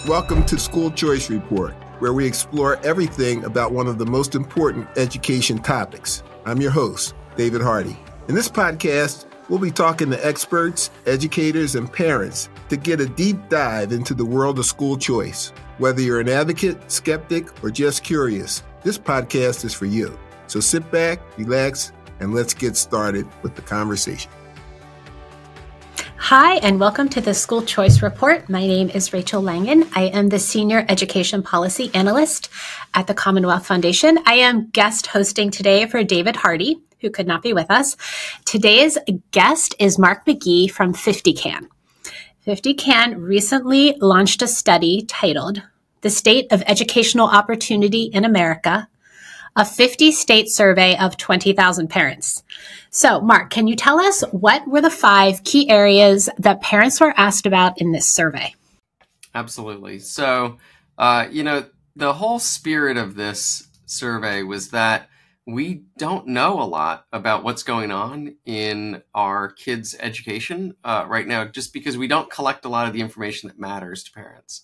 Welcome to School Choice Report, where we explore everything about one of the most important education topics. I'm your host, David Hardy. In this podcast, we'll be talking to experts, educators, and parents to get a deep dive into the world of school choice. Whether you're an advocate, skeptic, or just curious, this podcast is for you. So sit back, relax, and let's get started with the conversation. Hi, and welcome to the School Choice Report. My name is Rachel Langan. I am the Senior Education Policy Analyst at the Commonwealth Foundation. I am guest hosting today for David Hardy, who could not be with us. Today's guest is Marc Magee from 50CAN. 50CAN recently launched a study titled The State of Educational Opportunity in America, a 50-state survey of 20,000 parents. So, Marc, can you tell us what were the 5 key areas that parents were asked about in this survey? Absolutely. So, the whole spirit of this survey was that we don't know a lot about what's going on in our kids' education right now, just because we don't collect a lot of the information that matters to parents.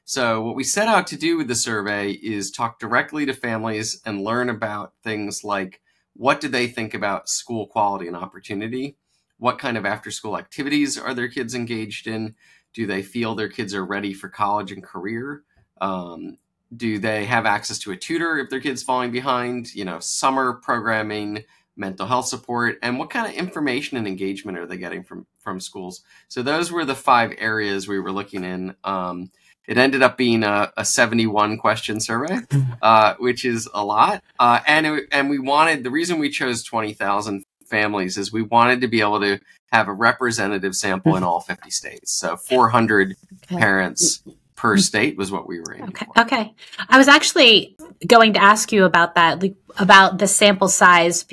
So what we set out to do with the survey is talk directly to families and learn about things like, what do they think about school quality and opportunity? What kind of after-school activities are their kids engaged in? Do they feel their kids are ready for college and career? Do they have access to a tutor if their kid's falling behind? Summer programming, mental health support, and what kind of information and engagement are they getting from schools? So those were the 5 areas we were looking in. It ended up being a 71 question survey, which is a lot. And we wanted, the reason we chose 20,000 families is we wanted to be able to have a representative sample in all 50 states. So 400 parents per state was what we were aiming for. Okay. I was actually going to ask you about that, about the sample size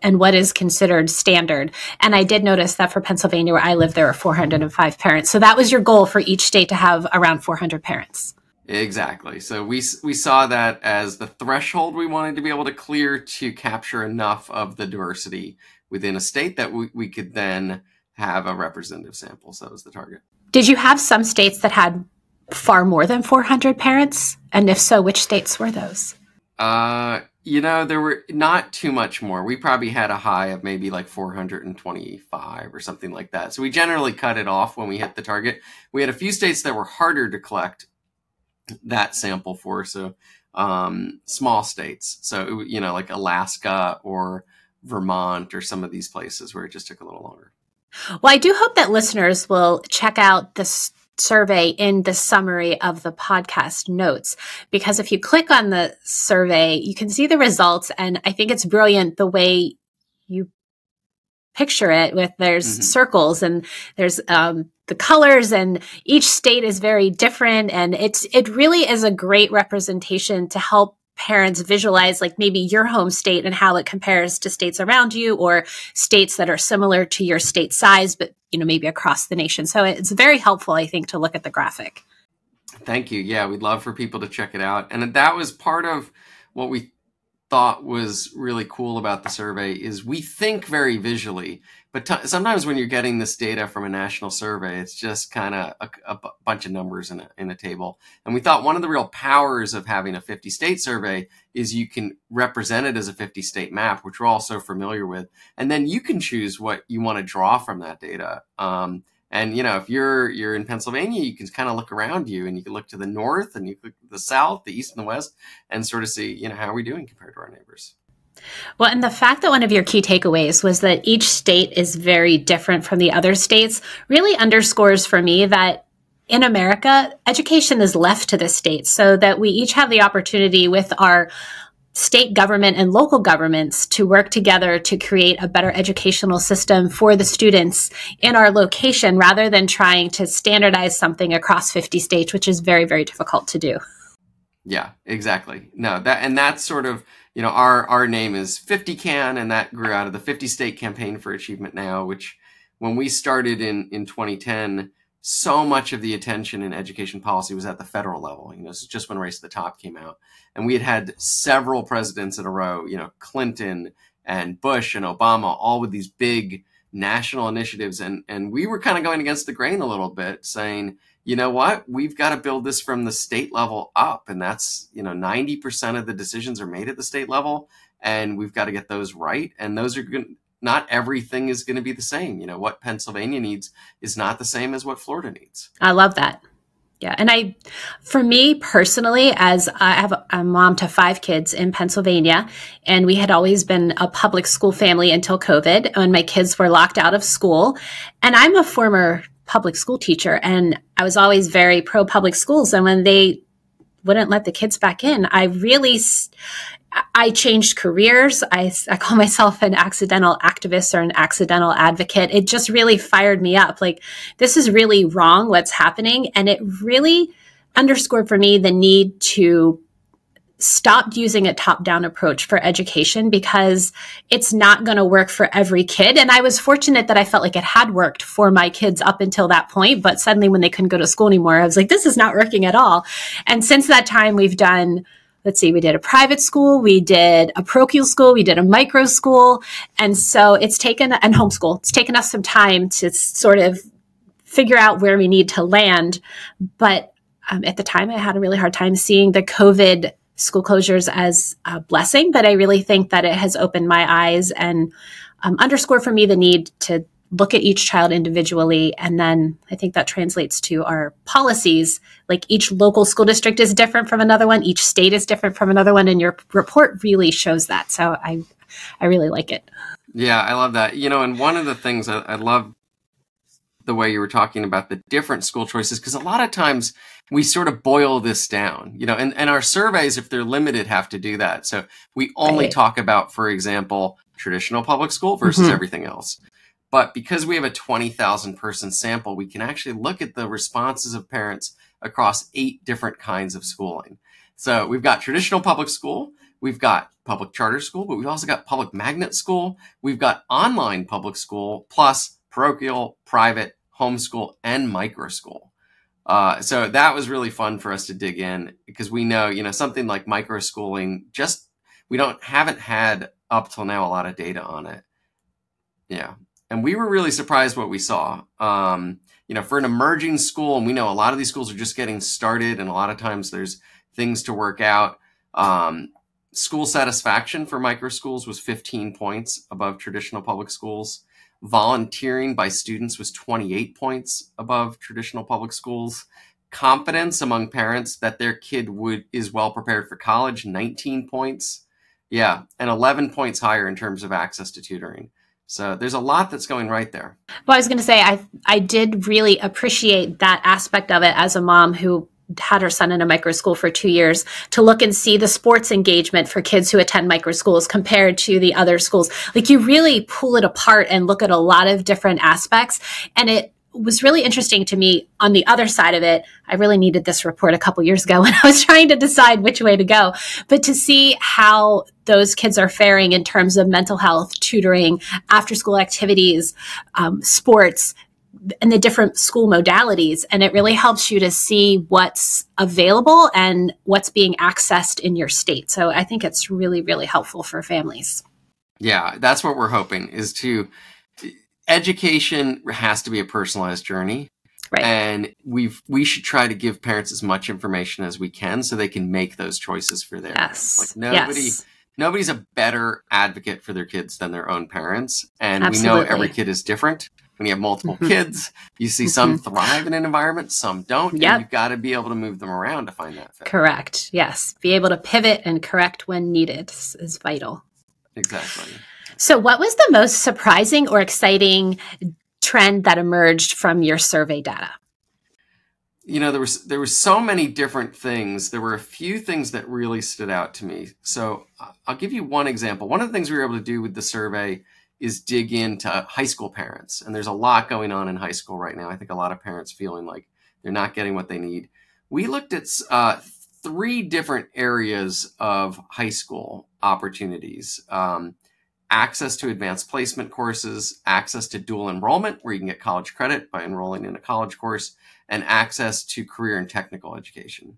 and what is considered standard. And I did notice that for Pennsylvania, where I live, there are 405 parents. So that was your goal for each state to have around 400 parents. Exactly. So we saw that as the threshold we wanted to be able to clear to capture enough of the diversity within a state that we could then have a representative sample. So that was the target. Did you have some states that had far more than 400 parents? And if so, which states were those? There were not too much more. We probably had a high of maybe like 425 or something like that. So we generally cut it off when we hit the target. We had a few states that were harder to collect that sample for. So small states. So, like Alaska or Vermont or some of these places where it just took a little longer. Well, I do hope that listeners will check out this survey in the summary of the podcast notes, because if you click on the survey, you can see the results. And I think it's brilliant the way you picture it with there's circles and there's the colors, and each state is very different. And it really is a great representation to help parents visualize like maybe your home state and how it compares to states around you or states that are similar to your state size, but maybe across the nation. So it's very helpful, I think, to look at the graphic. Thank you. Yeah, we'd love for people to check it out. And that was part of what we thought was really cool about the survey is we think very visually, but sometimes when you're getting this data from a national survey, it's just kind of a bunch of numbers in a table. And we thought one of the real powers of having a 50-state survey is you can represent it as a 50-state map, which we're all so familiar with. And then you can choose what you want to draw from that data. And, if you're in Pennsylvania, you can kind of look around you and you can look to the north and you look to the south, the east and the west, and sort of see, how are we doing compared to our neighbors? Well, and the fact that one of your key takeaways was that each state is very different from the other states really underscores for me that in America, education is left to the states, so that we each have the opportunity with our state government and local governments to work together to create a better educational system for the students in our location, rather than trying to standardize something across 50 states, which is very, very difficult to do. Yeah, exactly. No, that's sort of, our name is 50CAN, and that grew out of the 50-state campaign for achievement now, which when we started in 2010, so much of the attention in education policy was at the federal level. This is just when Race to the Top came out. And we had several presidents in a row, Clinton and Bush and Obama, all with these big national initiatives. And we were kind of going against the grain a little bit, saying, you know what, we've got to build this from the state level up. And that's, 90% of the decisions are made at the state level, and we've got to get those right. And those are not everything is going to be the same. What Pennsylvania needs is not the same as what Florida needs. I love that. Yeah. And for me personally, as I have a mom to 5 kids in Pennsylvania, and we had always been a public school family until COVID, when my kids were locked out of school. And I'm a former public school teacher, and I was always very pro public schools. And when they wouldn't let the kids back in, I changed careers. I call myself an accidental activist or an accidental advocate. It just really fired me up. Like, this is really wrong, what's happening. And it really underscored for me the need to stop using a top-down approach for education, because it's not going to work for every kid. And I was fortunate that I felt like it had worked for my kids up until that point. But suddenly when they couldn't go to school anymore, I was like, this is not working at all. And since that time, we've done, we did a private school, we did a parochial school, we did a micro school. And so and homeschool. It's taken us some time to sort of figure out where we need to land. But at the time, I had a really hard time seeing the COVID school closures as a blessing. But I really think that it has opened my eyes and underscored for me the need to look at each child individually. And then I think that translates to our policies. Like, each local school district is different from another one. Each state is different from another one. And your report really shows that. So I really like it. Yeah, I love that. And one of the things I love the way you were talking about the different school choices, because a lot of times we sort of boil this down, and our surveys, if they're limited, have to do that. So we only talk about, for example, traditional public school versus everything else. But because we have a 20,000 person sample, we can actually look at the responses of parents across 8 different kinds of schooling. So we've got traditional public school, we've got public charter school, but we've also got public magnet school, we've got online public school, plus parochial, private, homeschool, and micro school. So that was really fun for us to dig in, because we know, something like micro schooling, haven't had up till now a lot of data on it. Yeah. And we were really surprised what we saw. For an emerging school, and we know a lot of these schools are just getting started, and a lot of times there's things to work out. School satisfaction for micro schools was 15 points above traditional public schools. Volunteering by students was 28 points above traditional public schools. Confidence among parents that their kid is well prepared for college, 19 points. Yeah, and 11 points higher in terms of access to tutoring. So there's a lot that's going right there. Well, I was going to say, I did really appreciate that aspect of it as a mom who had her son in a micro school for 2 years, to look and see the sports engagement for kids who attend micro schools compared to the other schools. Like, you really pull it apart and look at a lot of different aspects. And it was really interesting to me on the other side of it. I really needed this report a couple years ago when I was trying to decide which way to go, but to see how those kids are faring in terms of mental health, tutoring, after school activities, sports, and the different school modalities. And it really helps you to see what's available and what's being accessed in your state. So I think it's really, really helpful for families. Yeah, that's what we're hoping, is education has to be a personalized journey. Right. And we should try to give parents as much information as we can so they can make those choices for their kids. Like, nobody's a better advocate for their kids than their own parents. And Absolutely. We know every kid is different. When you have multiple kids, you see some thrive in an environment, some don't. Yep. And you've got to be able to move them around to find that fit. Correct. Yes. Be able to pivot and correct when needed is vital. Exactly. So what was the most surprising or exciting trend that emerged from your survey data? There were so many different things. There were a few things that really stood out to me. So I'll give you one example. One of the things we were able to do with the survey is dig into high school parents. And there's a lot going on in high school right now. I think a lot of parents feeling like they're not getting what they need. We looked at 3 different areas of high school opportunities. Access to advanced placement courses, access to dual enrollment, where you can get college credit by enrolling in a college course, and access to career and technical education.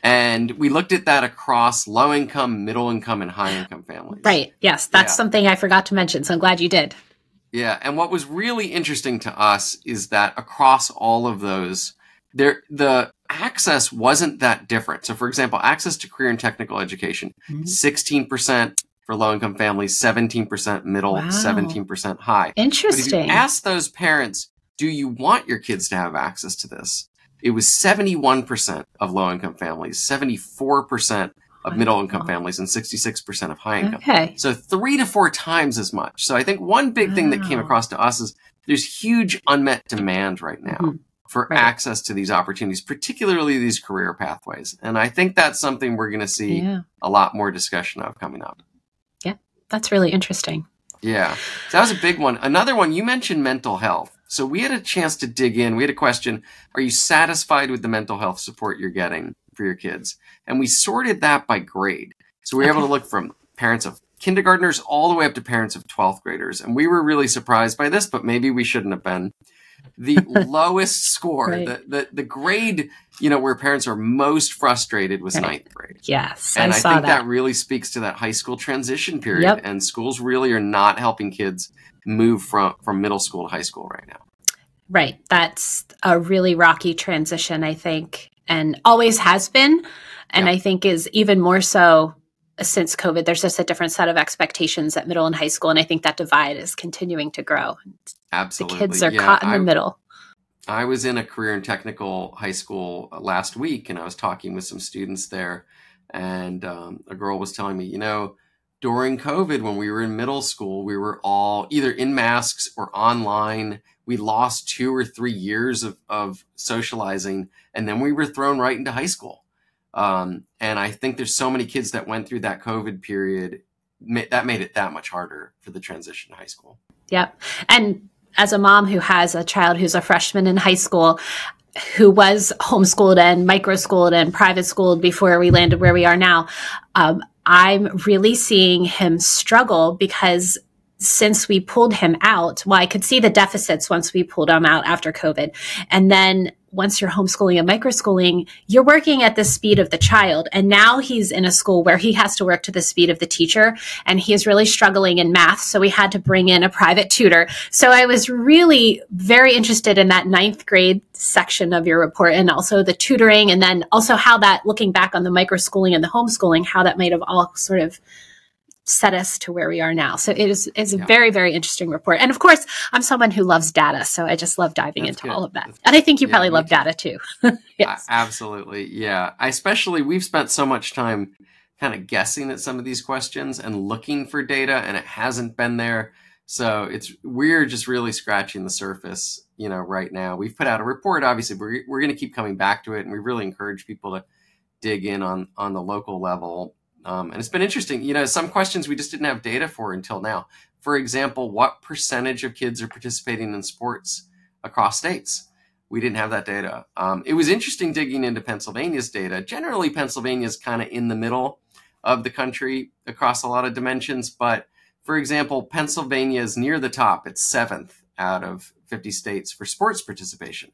And we looked at that across low income, middle income, and high income families. Right. Yes. That's something I forgot to mention. So I'm glad you did. Yeah. And what was really interesting to us is that across all of those, the access wasn't that different. So, for example, access to career and technical education, 16% for low-income families, 17% middle, 17% high. Interesting. But if you ask those parents, do you want your kids to have access to this? It was 71% of low-income families, 74% of middle-income families, and 66% of high-income. Okay. So 3 to 4 times as much. So I think one big thing that came across to us is there's huge unmet demand right now for access to these opportunities, particularly these career pathways. And I think that's something we're going to see a lot more discussion of coming up. Yeah, that's really interesting. Yeah. So that was a big one. Another one, you mentioned mental health. So we had a chance to dig in. We had a question, are you satisfied with the mental health support you're getting for your kids? And we sorted that by grade. So we were able to look from parents of kindergartners all the way up to parents of 12th graders. And we were really surprised by this, but maybe we shouldn't have been. The lowest score, the grade, where parents are most frustrated was 9th grade. Yes, and I think that really speaks to that high school transition period. And schools really are not helping kids move from middle school to high school right now. Right. That's a really rocky transition, I think, and always has been. And I think is even more so since COVID. There's just a different set of expectations at middle and high school. And I think that divide is continuing to grow. Absolutely. The kids are caught in the middle. I was in a career and technical high school last week, and I was talking with some students there. And a girl was telling me, during COVID, when we were in middle school, we were all either in masks or online. We lost 2 or 3 years of socializing, and then we were thrown right into high school. And I think there's so many kids that went through that COVID period that made it that much harder for the transition to high school. Yep. And as a mom who has a child who's a freshman in high school, who was homeschooled and microschooled and private schooled before we landed where we are now, I'm really seeing him struggle because since we pulled him out, I could see the deficits once we pulled him out after COVID. And then once you're homeschooling and microschooling, you're working at the speed of the child. And now he's in a school where he has to work to the speed of the teacher. And he is really struggling in math. So we had to bring in a private tutor. So I was really very interested in that 9th grade section of your report, and also the tutoring, and then also how that, looking back on the microschooling and the homeschooling, how that might have all sort of set us to where we are now. So it's a very, very interesting report. And of course, I'm someone who loves data. So I just love diving into all of that. And I think you probably love data too. Yes. Absolutely. Yeah. We've spent so much time kind of guessing at some of these questions and looking for data, and it hasn't been there. So we're just really scratching the surface, right now. We've put out a report, obviously, we're going to keep coming back to it. And we really encourage people to dig in on the local level. And it's been interesting, some questions we just didn't have data for until now. For example, what percentage of kids are participating in sports across states? We didn't have that data. It was interesting digging into Pennsylvania's data. Generally, Pennsylvania is kind of in the middle of the country across a lot of dimensions. But for example, Pennsylvania is near the top. It's 7th out of 50 states for sports participation.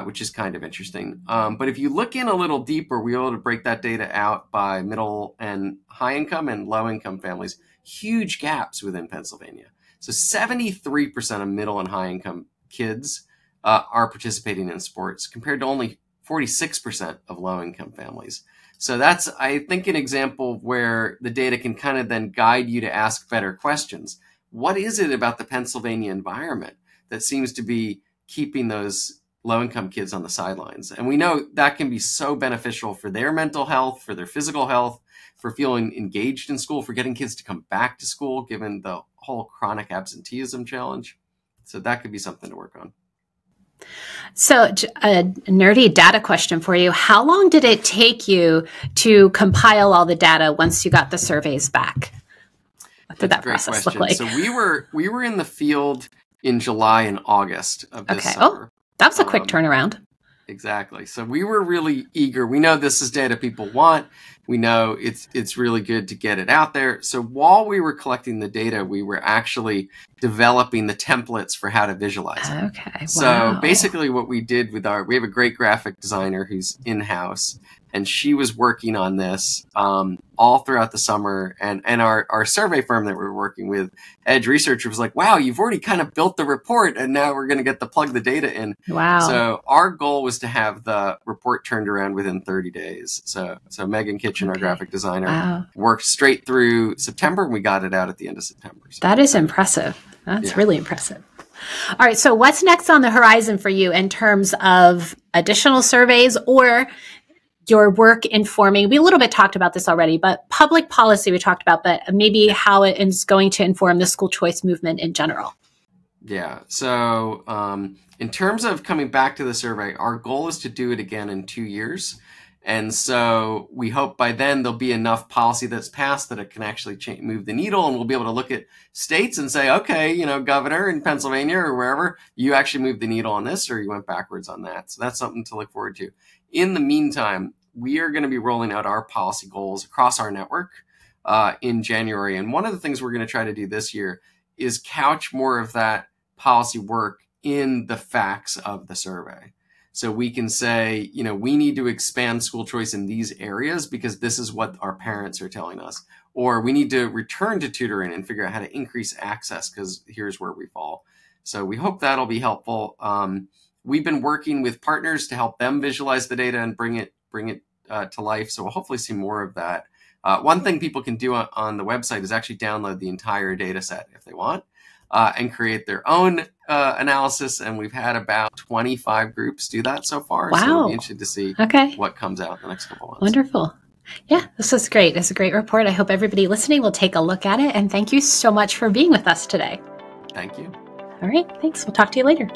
Which is kind of interesting. But if you look in a little deeper, we're able to break that data out by middle and high income and low income families. Huge gaps within Pennsylvania. So 73% of middle and high income kids are participating in sports, compared to only 46% of low income families. So that's, I think, an example where the data can kind of then guide you to ask better questions. What is it about the Pennsylvania environment that seems to be keeping those low-income kids on the sidelines? And we know that can be so beneficial for their mental health, for their physical health, for feeling engaged in school, for getting kids to come back to school, given the whole chronic absenteeism challenge. So that could be something to work on. So a nerdy data question for you. How long did it take you to compile all the data once you got the surveys back? What did that process look like? So we were in the field in July and August of this summer. That was a quick turnaround. Exactly. So we were really eager. We know this is data people want. We know it's really good to get it out there. So while we were collecting the data, we were actually developing the templates for how to visualize it. Okay. Wow. So basically what we did we have a great graphic designer who's in-house, And she was working on this all throughout the summer. And our survey firm that we were working with, Edge Research, was like, wow, you've already kind of built the report, and now we're going to get to plug the data in. Wow. So our goal was to have the report turned around within 30 days. So Megan Kitchen, our graphic designer, worked straight through September, and we got it out at the end of September. So that is impressive. That's really impressive. All right. So what's next on the horizon for you in terms of additional surveys or your work informing? We a little bit talked about this already, but public policy we talked about, but maybe how it is going to inform the school choice movement in general. Yeah. So in terms of coming back to the survey, our goal is to do it again in 2 years. And so we hope by then there'll be enough policy that's passed that it can actually move the needle, and we'll be able to look at states and say, okay, governor in Pennsylvania or wherever, you actually moved the needle on this, or you went backwards on that. So that's something to look forward to. In the meantime, we are going to be rolling out our policy goals across our network in January. And one of the things we're going to try to do this year is couch more of that policy work in the facts of the survey. So we can say, we need to expand school choice in these areas because this is what our parents are telling us. Or we need to return to tutoring and figure out how to increase access because here's where we fall. So we hope that'll be helpful. We've been working with partners to help them visualize the data and bring it to life. So we'll hopefully see more of that. One thing people can do on the website is actually download the entire data set if they want and create their own analysis. And we've had about 25 groups do that so far. Wow. So it'll be interesting to see what comes out in the next couple of months. Wonderful. Yeah, this is great. It's a great report. I hope everybody listening will take a look at it. And thank you so much for being with us today. Thank you. All right. Thanks. We'll talk to you later.